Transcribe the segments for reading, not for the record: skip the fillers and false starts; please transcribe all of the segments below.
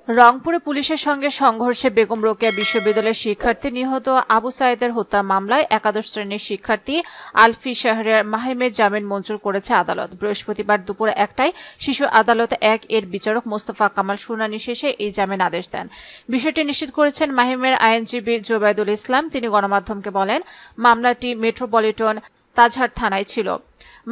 রংপুরে পুলিশের সঙ্গে সংঘর্ষে বেগম রোকেয়া বিশ্ববিদ্যালয়ের শিক্ষার্থী নিহত আবু সাঈদের হত্যার মামলায় একাদশ শ্রেণীর শিক্ষার্থী আলফি শাহরিয়ার মাহিমের জামিন মঞ্জুর করেছে আদালত। বৃহস্পতিবার দুপুর 1টায় শিশু আদালত 1 এর বিচারক মোস্তফা কামাল শুনানি শেষে এই জামিন আদেশ দেন। বিষয়টি নিশ্চিত করেছেন মাহিমের আইনজীবী জোবাইদুল ইসলাম। তিনি গণমাধ্যমকে বলেন, মামলাটি মেট্রোপলিটন তাজহাট থানায় ছিল।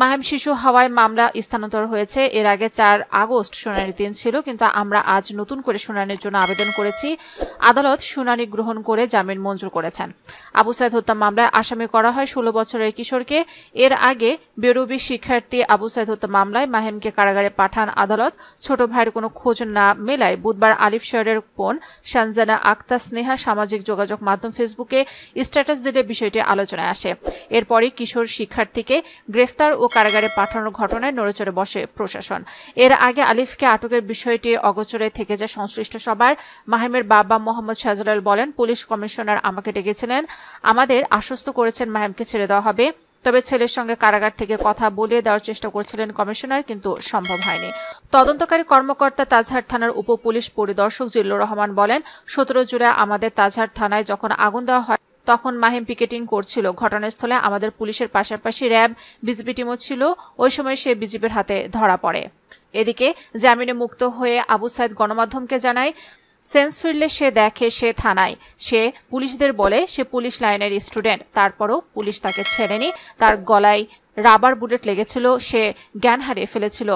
মাহিম শিশু হওয়ায় মামলা স্থানান্তর হয়েছে। এর আগে 4 আগস্ট শুনানির দিন ছিল, কিন্তু আমরা আজ নতুন করে শুনানির জন্য আবেদন করেছি। আদালত শুনানি গ্রহণ করে জামিন মঞ্জুর করেছেন। আবু সাঈদ হত্যা মামলায় আসামি করা হয় 16 বছরের কিশোরকে। এর আগে বেরুবি শিক্ষার্থী আবু সাঈদ হত্যা মামলায় মাহিমকে কারাগারে পাঠান আদালত। ছোট ভাইয়ের কোনো খোঁজ না মেলায় বুধবার আলিফ শহরের বোন শানজানা আক্তার স্নেহা সামাজিক যোগাযোগ মাধ্যম ফেসবুকে স্ট্যাটাস দিলে বিষয়টি আলোচনায় আসে। এরপরই কিশোর শিক্ষার্থীকে গ্রেফতার ও কারাগারে পাঠানোর ঘটনায় নড়েচড়ে বসে প্রশাসন। এর আগে আলিফকে আটকের বিষয়টি অগোচরে থেকে যায় সংশ্লিষ্ট সবার। মাহিমের বাবা মোহাম্মদ শাহজালাল বলেন, পুলিশ কমিশনার আমাকে ডেকেছিলেন, আমাদের আশ্বস্ত করেছেন মাহিমকে ছেড়ে দেওয়া হবে। তবে ছেলের সঙ্গে কারাগার থেকে কথা বলিয়ে দেওয়ার চেষ্টা করছিলেন কমিশনার, কিন্তু সম্ভব হয়নি। তদন্তকারী কর্মকর্তা তাজহাট থানার উপপুলিশ পরিদর্শক জিল্লুর রহমান বলেন, 17 জুলাই আমাদের তাজহাট থানায় যখন আগুন দেওয়া হয় তখন মাহিম পিকেটিং করছিল। ঘটনাস্থলে আমাদের পুলিশের পাশাপাশি র্যাব বিজিবি টিমও ছিল। ওই সময় সে বিজিবির হাতে ধরা পড়ে। এদিকে জামিনে মুক্ত হয়ে আবু সাঈদ গণমাধ্যমকে জানায়, সেন্স ফিরলে সে দেখে সে থানায়। সে পুলিশদের বলে সে পুলিশ লাইনের স্টুডেন্ট। তারপরও পুলিশ তাকে ছেড়েনি। তার গলায় রাবার বুলেট লেগেছিল। সে জ্ঞান হারিয়ে ফেলেছিল।